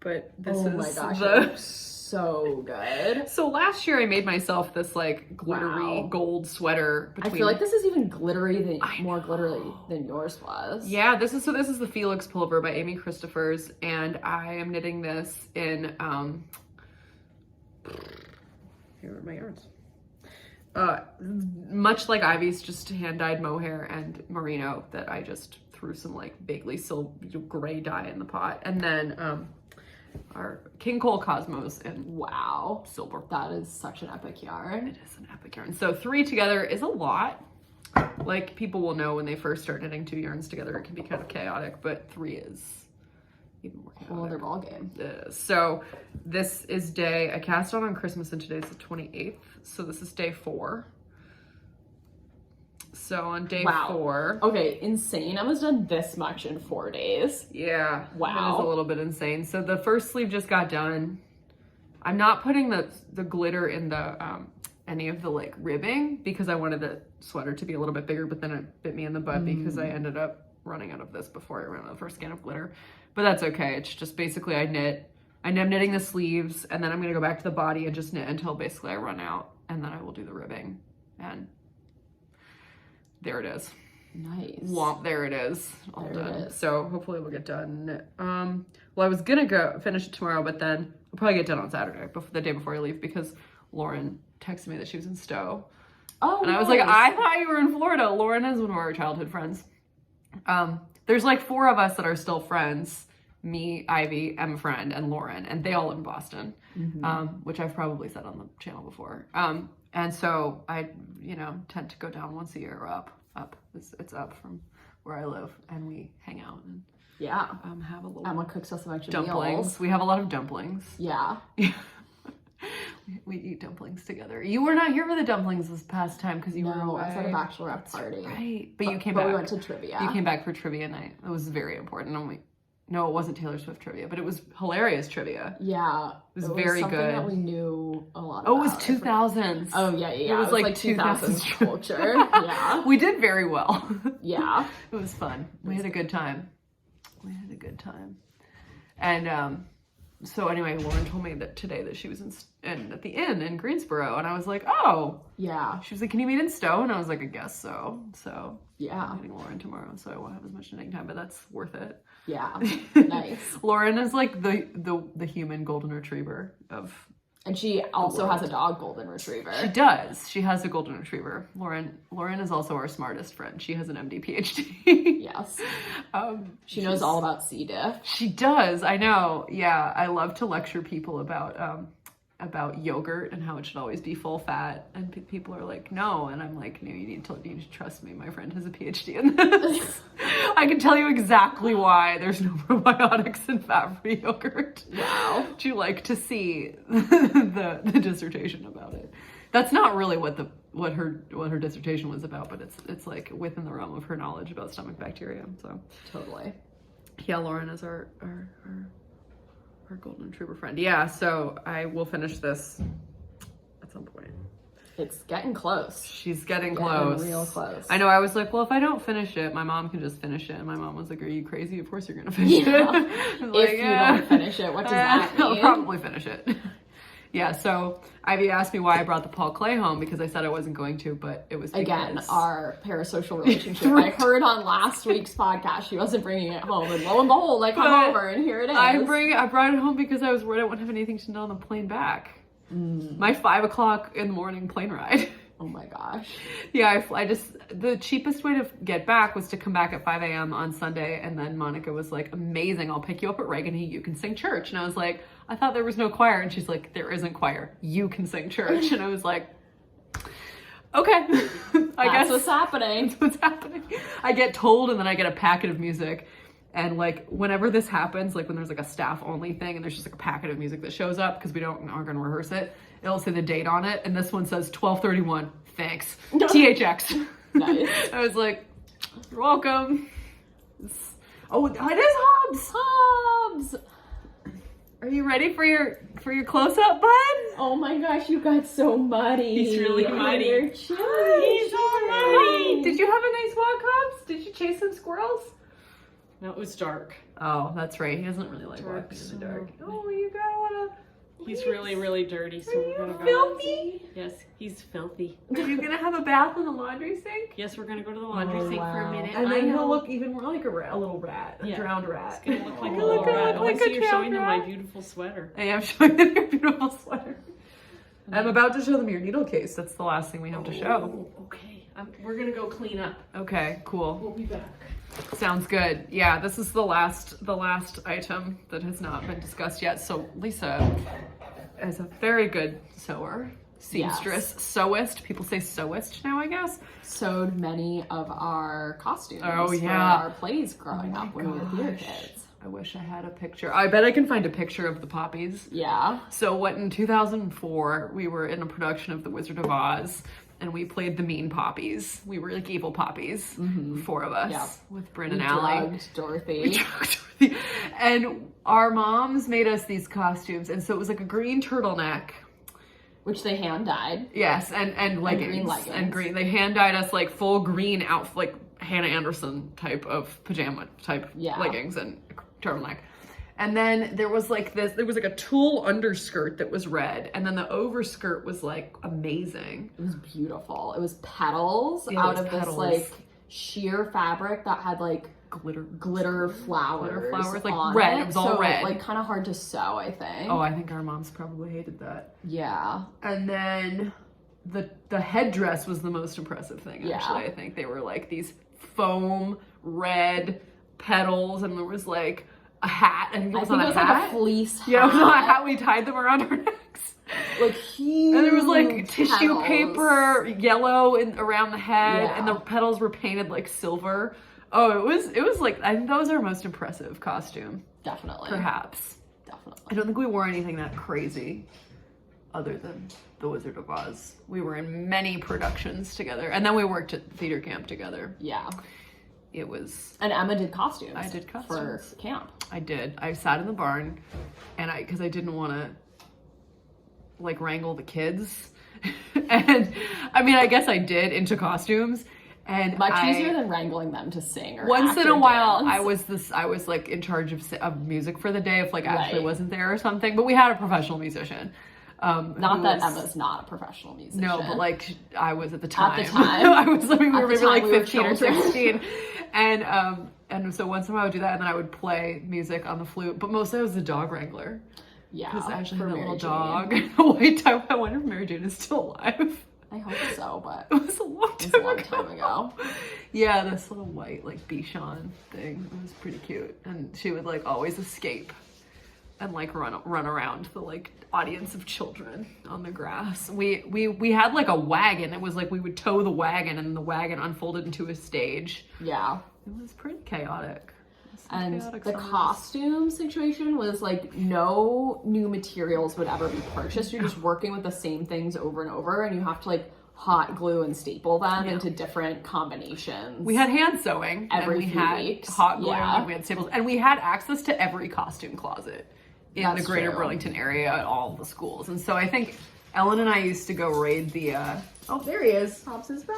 but this Oh is my gosh, the... it looks so good. So last year I made myself this like glittery gold sweater. I feel like this is even more glittery than yours was. Yeah, this is the Felix pullover by Amy Christophers, and I am knitting this in here are my yarns. Much like Ivy's, just hand-dyed mohair and merino that I just threw some like vaguely gray dye in the pot, and then our King Cole Cosmos and wow, silver. That is such an epic yarn. It is an epic yarn. So 3 together is a lot. Like people will know when they first start knitting 2 yarns together, it can be kind of chaotic, but 3 is even more chaotic. Whole other ball game. So this is I cast on Christmas, and today's the 28th. So this is day 4. So on day 4. Okay, insane. Emma's done this much in 4 days. Yeah. Wow. It is a little bit insane. So the first sleeve just got done. I'm not putting the glitter in the any of the like ribbing because I wanted the sweater to be a little bit bigger, but then it bit me in the butt because I ended up running out of this before I ran out of the first scan of glitter. But that's okay. It's just basically I'm knitting the sleeves, and then I'm gonna go back to the body and just knit until basically I run out, and then I will do the ribbing. And there it is. Nice. Womp, there it is. All there done. It is. So hopefully we'll get done. Well, I was gonna go finish it tomorrow, but then I'll probably get done on Saturday, the day before I leave, because Lauren texted me that she was in Stowe. Oh, and I was like, I thought you were in Florida. Lauren is one of our childhood friends. There's like 4 of us that are still friends. Me, Ivy, Emma Friend, and Lauren, and they all live in Boston, which I've probably said on the channel before. And so I, tend to go down once a year or up. It's up from where I live, and we hang out and have a little. Emma cooks us a bunch of dumplings. meals. We have a lot of dumplings. Yeah. We eat dumplings together. You were not here for the dumplings this past time because you were away. I was at a bachelorette party. Right, but you came back. We went to trivia. You came back for trivia night. It was very important. No, it wasn't Taylor Swift trivia, but it was hilarious trivia. Yeah. It was very something good. That we knew a lot about. Oh, it was 2000s. Oh, yeah. It was like 2000s culture. Yeah. We did very well. Yeah. It was fun. We had a good time. And so anyway, Lauren told me that today that she was at the inn in Greensboro, and I was like, oh. Yeah. She was like, can you meet in Stowe? And I was like, I guess so. So yeah, I'm meeting Lauren tomorrow, so I won't have as much knitting time, but that's worth it. Yeah. Nice. Lauren is like the human golden retriever of. And she also has a dog golden retriever. She does. She has a golden retriever. Lauren is also our smartest friend. She has an MD PhD. Yes. She knows all about C. diff. She does. I know. Yeah. I love to lecture people about yogurt and how it should always be full fat. And people are like, no. And I'm like, no, you need to trust me. My friend has a PhD in this. I can tell you exactly why there's no probiotics in fat-free yogurt. Wow. Would you like to see the dissertation about it? That's not really what her dissertation was about, but it's like within the realm of her knowledge about stomach bacteria. So totally. Yeah, Lauren is our golden retriever friend. Yeah, so I will finish this at some point. It's getting close. She's getting close. Real close. I know. I was like, well, if I don't finish it, my mom can just finish it. And my mom was like, are you crazy? Of course you're going to finish it. If you don't finish it, what does that mean? I'll probably finish it. Yeah, so Ivy asked me why I brought the Paul Clay home because I said I wasn't going to, but it was because... Again, our parasocial relationship. I heard on last week's podcast she wasn't bringing it home, and lo and behold, I come over and here it is. I brought it home because I was worried I wouldn't have anything to know on the plane back. My 5 o'clock in the morning plane ride. Oh my gosh. Yeah, the cheapest way to get back was to come back at 5 a.m. on Sunday, and then Monica was like, amazing, I'll pick you up at Reagan, you can sing church. And I was like, I thought there was no choir. And she's like, there isn't choir, you can sing church. And I was like, okay. I guess what's happening. That's what's happening. I get told, and then I get a packet of music. And like whenever this happens, like when there's like a staff only thing and there's just like a packet of music that shows up because we aren't going to rehearse it, it'll say the date on it. And this one says 12/31. Thanks. THX. Nice. I was like, you're welcome. It is Hobbs. Hobbs. Are you ready for your close-up, bud? Oh my gosh, you got so muddy. He's really muddy. He's all muddy. Did you have a nice walk, Hobbs? Did you chase some squirrels? No, it was dark. Oh, that's right. He doesn't really like Dark walking in the dark. summer. Oh, you gotta wanna. He's really, really dirty, so we're gonna go. Filthy? Yes, he's filthy. Are you gonna have a bath in the laundry sink? Yes, we're gonna go to the laundry Oh, sink for a wow. minute. And then I he'll know. look even more like a little rat, a Yeah. drowned rat. It's gonna look like a You're little gonna rat. look I like want to see a you drowned showing them my rat. beautiful sweater. I am showing them your beautiful sweater. I'm about to show them your needle case. That's the last thing we have to show. Oh, okay. We're gonna go clean up. Okay, cool. We'll be back. Sounds good. Yeah, this is the last item that has not been discussed yet. So Lisa is a very good sewer, seamstress, sewist. People say sewist now, I guess. Sewed many of our costumes Oh, for yeah. our plays growing up when we were theater kids. I wish I had a picture. I bet I can find a picture of the poppies. Yeah. So in 2004, we were in a production of The Wizard of Oz, and we played the mean poppies. We were like evil poppies, four of us, Yep. with Bryn We and Allie. drugged Dorothy. We drugged Dorothy. And our moms made us these costumes, and so it was like a green turtleneck. Which they hand dyed. Yes, and leggings. green leggings. And green. They hand dyed us like full green outfit, like Hannah Anderson type of pajama type leggings and turtleneck. And then there was like a tulle underskirt that was red, and then the overskirt was like amazing. It was beautiful. It was petals Yeah, it out was of petals. this like sheer fabric that had like glitter flowers, like on red. It It was all so, red. like kind of hard to sew, I think. Oh, I think our moms probably hated that. Yeah. And then the headdress was the most impressive thing, Yeah. actually. I think they were like these foam red petals, and there was like a hat. I think it was on a hat. Like a fleece hat. Yeah, it was on a hat. We tied them around our necks. Like huge. And there was like tissue petals. paper, yellow around the head, Yeah. and the petals were painted like silver. Oh, it was like, I think that was our most impressive costume. Definitely. Perhaps. Definitely. I don't think we wore anything that crazy other than The Wizard of Oz. We were in many productions together, and then we worked at theater camp together. Yeah. It was... And Emma did costumes. I did costumes. For camp. I did. I sat in the barn, and because I didn't want to, like, wrangle the kids. And, I mean, I guess I did into costumes. And Much easier than wrangling them to sing or once act in or a while, dance. I was like in charge of music for the day if like Ashley Right. wasn't there or something. But we had a professional musician. Not that Emma's not a professional musician. No, but like I was at the time. At the time. I was. I mean, we At were the maybe like time we were 15 or children. 16, and so once in a while I would do that, and then I would play music on the flute. But mostly I was the dog wrangler Yeah. because Ashley for had that Mary little Jane. dog, a white dog. I wonder if Mary Jane is still alive. I hope so, but It was a long it was time a long ago. time ago. Yeah, this little white like Bichon thing. It was pretty cute, and she would like always escape and like run around the like audience of children on the grass. We had like a wagon. It was like we would tow the wagon, and the wagon unfolded into a stage. Yeah. It was pretty chaotic. And the costume situation was like no new materials would ever be purchased. You're just working with the same things over and over, and you have to like hot glue and staple them into different combinations. We had hand sewing Every and we few had weeks. hot glue Yeah. and we had staples, and we had access to every costume closet in That's the greater true. Burlington area at all the schools. And so I think Ellen and I used to go raid the oh, there he is. Pops is back.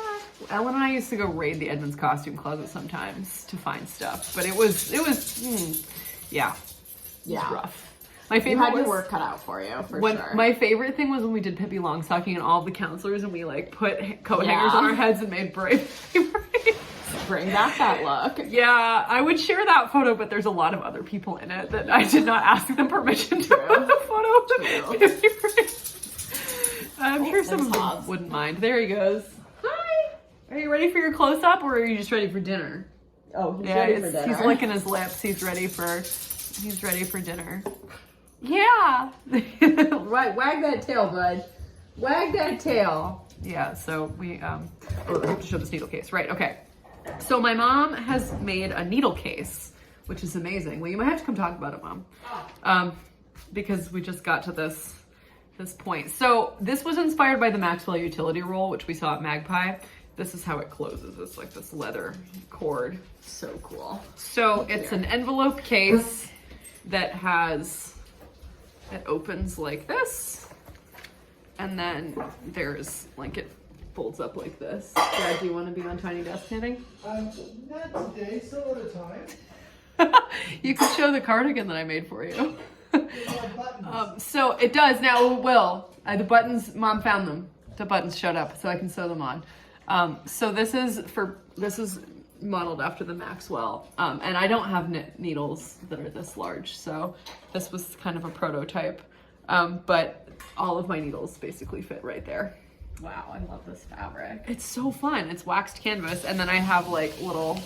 Ellen and I used to go raid the Edmonds costume closet sometimes to find stuff, but it was yeah, it was rough. My You favorite had your was work cut out for you, for when sure. my favorite thing was when we did Pippi Longstocking and all of the counselors, and we like put coat hangers on our heads and made braids. Bring back that look. Yeah, I would share that photo, but there's a lot of other people in it that I did not ask them permission to put the photo of the Pippi braids. I'm sure some of them Hobbs. wouldn't mind. There he goes. Hi. Are you ready for your close up, or are you just ready for dinner? Oh, he's Yeah, ready for dinner. he's licking his lips. He's ready for dinner. Yeah. Right, wag that tail, bud. Wag that tail. Yeah, so we have to show this needle case. Right, okay. So my mom has made a needle case, which is amazing. Well, you might have to come talk about it, Mom. Because we just got to this point. So this was inspired by the Maxwell utility roll, which we saw at Magpie. This is how it closes. It's like this leather cord. So cool. So it's an envelope case that it opens like this, and then there's like it folds up like this. Dad, do you want to be on Tiny Desk Knitting? Not today, some other time. You can show the cardigan that I made for you. So it does now. It will. The buttons, Mom found them. The buttons showed up, so I can sew them on. So this is modeled after the Maxwell, and I don't have needles that are this large, so this was kind of a prototype. But all of my needles basically fit right there. Wow, I love this fabric. It's so fun. It's waxed canvas, and then I have like all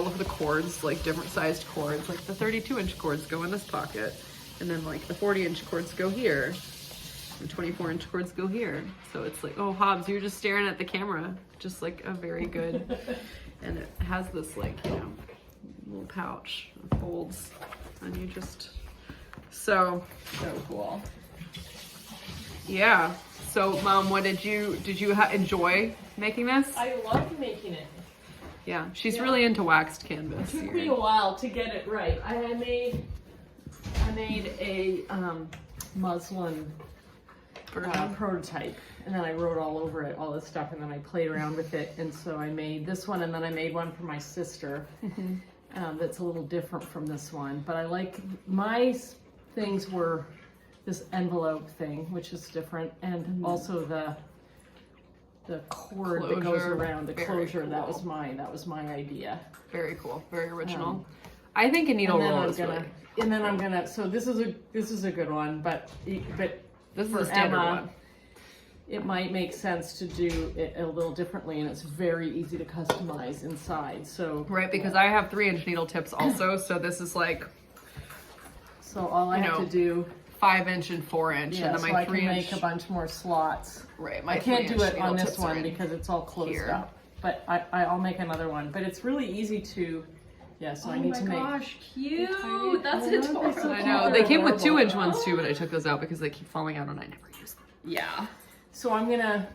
of the cords, like different sized cords. Like the 32-inch cords go in this pocket, and then like the 40-inch cords go here, and 24-inch cords go here. So it's like, oh, Hobbs, you're just staring at the camera, just like a very good. And it has this like, you know, little pouch, it folds, and you just so cool. Yeah. So, Mom, what did you enjoy making this? I loved making it. Yeah, she's really into waxed canvas. It took me a while to get it right. I made a muslin prototype, and then I wrote all over it, all this stuff, and then I played around with it, and so I made this one, and then I made one for my sister. That's a little different from this one, but I like my things were this envelope thing, which is different, and also the cord that goes around the closure. Cool. That was my idea. Very cool, very original. I think a needle roll is really. And then I'm gonna. So this is a good one, but this is a standard one. It might make sense to do it a little differently, and it's very easy to customize inside. So right, because I have 3-inch needle tips also, so this is like. So all I have to do. 5-inch and 4-inch, yeah, and then so my I 3-inch. can make a bunch more slots. Right, I can't do it on this one because it's all closed up. But I'll make another one. But it's really easy to. Yeah, so I need to make. Oh my gosh, cute! That's adorable. I know they came with 2-inch ones too, but I took those out because they keep falling out and I never use them. Yeah. So I'm gonna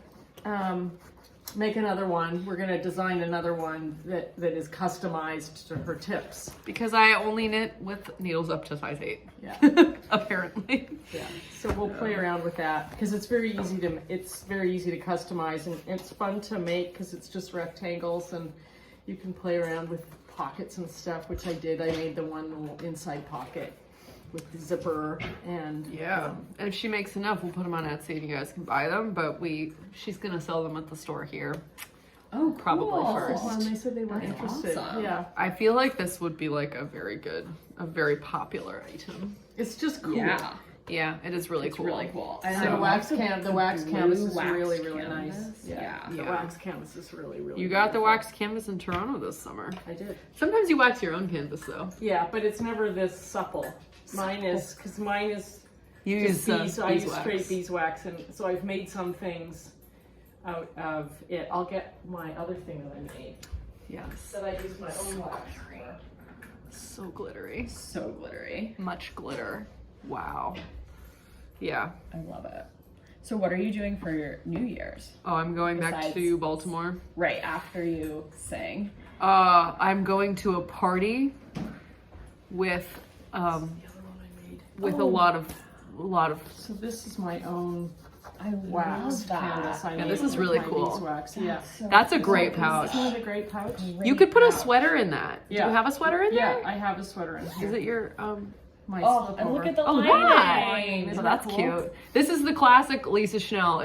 make another one. We're gonna design another one that is customized to her tips. Because I only knit with needles up to size 8. Yeah. Apparently. Yeah. So we'll play around with that because it's very easy to customize, and it's fun to make because it's just rectangles, and you can play around with pockets and stuff, which I did. I made the one little inside pocket with the zipper, and and if she makes enough, we'll put them on Etsy and you guys can buy them, but she's gonna sell them at the store here. Oh, probably cool. first. And they said they were interested. Awesome. Yeah, I feel like this would be like a very popular item. It's just cool. Yeah, it is really cool. Really cool. And the wax canvas is really nice. Yeah. The wax canvas is really You got the wax canvas in Toronto this summer. I did. Sometimes you wax your own canvas though. Yeah, but it's never this supple. Mine is you use I use straight beeswax, and so I've made some things out of it. I'll get my other thing that I made. Yes. That I use my own wax for. So glittery. So glittery. Much glitter. Wow. Yeah. I love it. So what are you doing for your New Year's? Oh, I'm going back to Baltimore. Right after you sing. I'm going to a party with a lot of. So this is my own I wax canvas. I made this is really with my cool. Beeswax. Yeah, That's a great pouch. Isn't it a great pouch? You could put a sweater in that. Yeah. Do you have a sweater in there? Yeah, I have a sweater in here. Is it your my Oh, slipover? and look at the Oh, lining. nice. Isn't That's that cool? cute. This is the classic Lisa Chanel.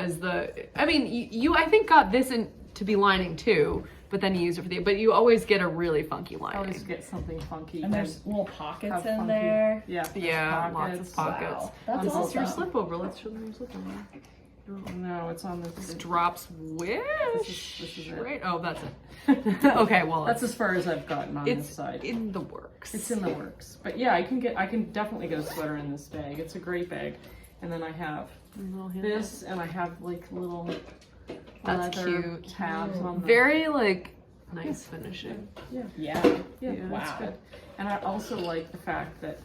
I mean, you I think got this in to be lining too, but then you use it for but you always get a really funky I lining. always get something funky. And there's little pockets Have in funky- there. Yeah. Yeah, pockets. lots of pockets. Wow, that's This is your awesome. slipover. Let's show them your slipover. No, it's on This the. drops wish. This is it. Right? Oh, that's it. Okay, well, That's as far as I've gotten on this it's side. in the works. It's in the works. But yeah, I can definitely get a sweater in this bag. It's a great bag. And then I have this, and I have like little That's leather cute. tabs on the. Very like nice finishing. Yeah. Yeah, that's Wow. good. And I also like the fact that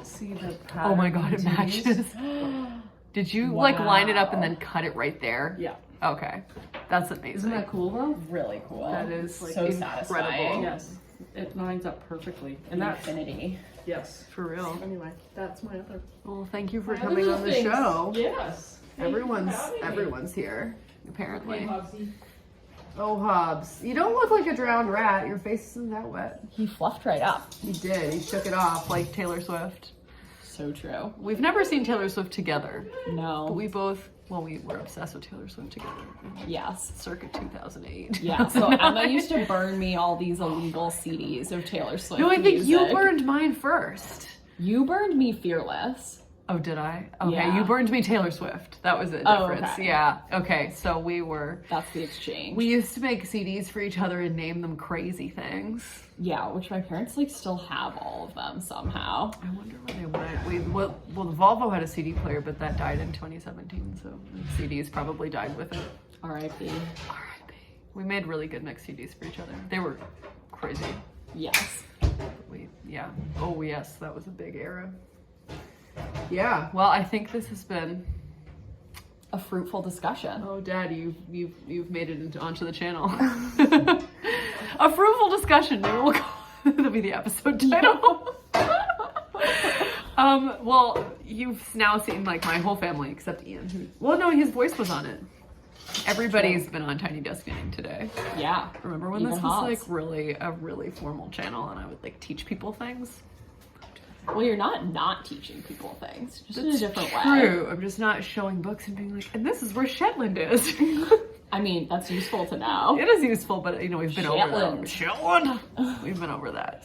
see the Oh my pattern god, it continues. matches. Did you like line it up and then cut it right there? Yeah. Okay, that's amazing. Isn't that cool though? Really cool. That is so incredible. satisfying. Yes. It lines up perfectly. And that's Infinity. yes. For real. Anyway, that's my other. Well, thank you for my coming other on the things. show. Yes. Thank you for having me. Everyone's here apparently. Hey, Hobbsy. Oh, Hobbs, you don't look like a drowned rat. Your face isn't that wet. He fluffed right up. He did. He shook it off like Taylor Swift. So true. We've never seen Taylor Swift together. No. But we both, well, we were obsessed with Taylor Swift together. Yes. Circa 2008. Yeah, so Emma used to burn me all these illegal CDs of Taylor Swift No, I think you music. burned mine first. You burned me Fearless. Oh, did I? Okay, Yeah. you burned me Taylor Swift. That was the Oh, difference. okay. Yeah. Okay, so we were... That's the exchange. We used to make CDs for each other and name them crazy things. Yeah, which my parents like still have all of them somehow. I wonder where they went. Well, the Volvo had a CD player, but that died in 2017, so the CDs probably died with it. R.I.P. R.I.P. We made really good mix CDs for each other. They were crazy. Yes. Yeah. Oh, yes, that was a big era. Yeah, well, I think this has been A fruitful discussion. Oh, Dad, you've made it onto the channel. A fruitful discussion. Maybe we'll call that'll be the episode title. Well, you've now seen like my whole family except Ian. Well, no, his voice was on it. Everybody's been on Tiny Desk Knitting today. Yeah. Remember when Even this was Hobbs. like really a really formal channel and I would like teach people things? Well, you're not teaching people things, just in a different way. True. I'm just not showing books and being like, and this is where Shetland is. I mean, that's useful to know. It is useful, but you know we've been over that. Shetland. Shetland. We've been over that.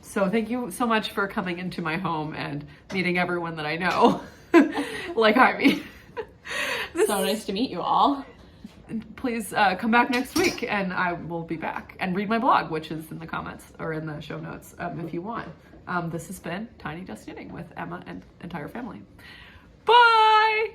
So thank you so much for coming into my home and meeting everyone that I know, like Ivy. So nice to meet you all. Please come back next week, and I will be back and read my blog, which is in the comments or in the show notes if you want. This has been Tiny Desk Knitting with Emma and entire family. Bye.